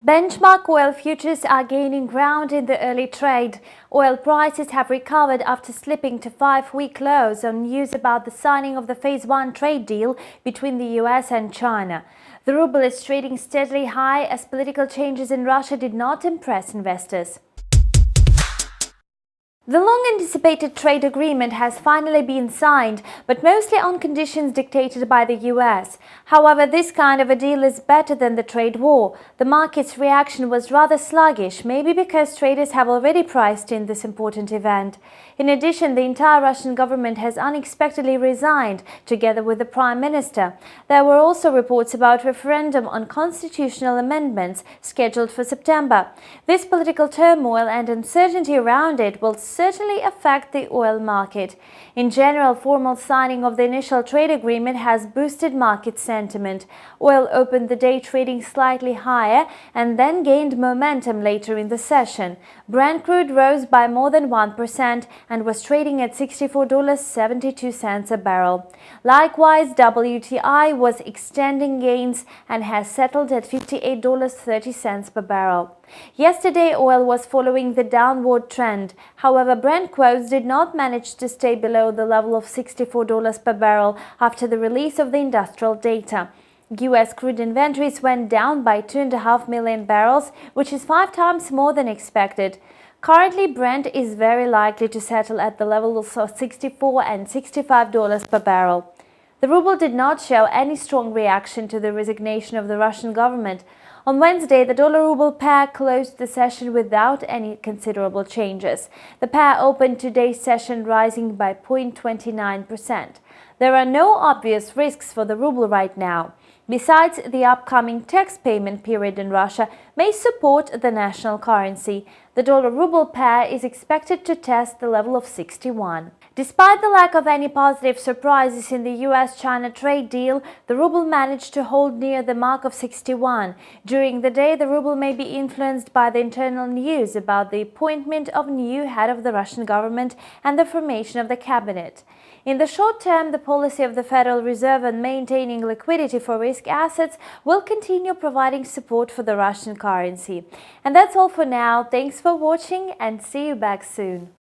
Benchmark oil futures are gaining ground in the early trade. Oil prices have recovered after slipping to 5-week lows on news about the signing of the Phase 1 trade deal between the US and China. The ruble is trading steadily high as political changes in Russia did not impress investors. The long-anticipated trade agreement has finally been signed, but mostly on conditions dictated by the US. However, this kind of a deal is better than the trade war. The market's reaction was rather sluggish, maybe because traders have already priced in this important event. In addition, the entire Russian government has unexpectedly resigned, together with the Prime Minister. There were also reports about referendum on constitutional amendments scheduled for September. This political turmoil and uncertainty around it will certainly affect the oil market. In general, formal signing of the initial trade agreement has boosted market sentiment. Oil opened the day trading slightly higher and then gained momentum later in the session. Brent crude rose by more than 1% and was trading at $64.72 a barrel. Likewise, WTI was extending gains and has settled at $58.30 per barrel. Yesterday, oil was following the downward trend. However, Brent quotes did not manage to stay below the level of $64 per barrel after the release of the industrial data. US crude inventories went down by 2.5 million barrels, which is 5 times more than expected. Currently, Brent is very likely to settle at the levels of $64 and $65 per barrel. The ruble did not show any strong reaction to the resignation of the Russian government. On Wednesday, the dollar-ruble pair closed the session without any considerable changes. The pair opened today's session rising by 0.29%. There are no obvious risks for the ruble right now. Besides, the upcoming tax payment period in Russia may support the national currency. The dollar-ruble pair is expected to test the level of 61. Despite the lack of any positive surprises in the US-China trade deal, the ruble managed to hold near the mark of 61. During the day, the ruble may be influenced by the internal news about the appointment of new head of the Russian government and the formation of the cabinet. In the short term, the policy of the Federal Reserve on maintaining liquidity for risk assets will continue providing support for the Russian currency. And that's all for now. Thanks for watching and see you back soon.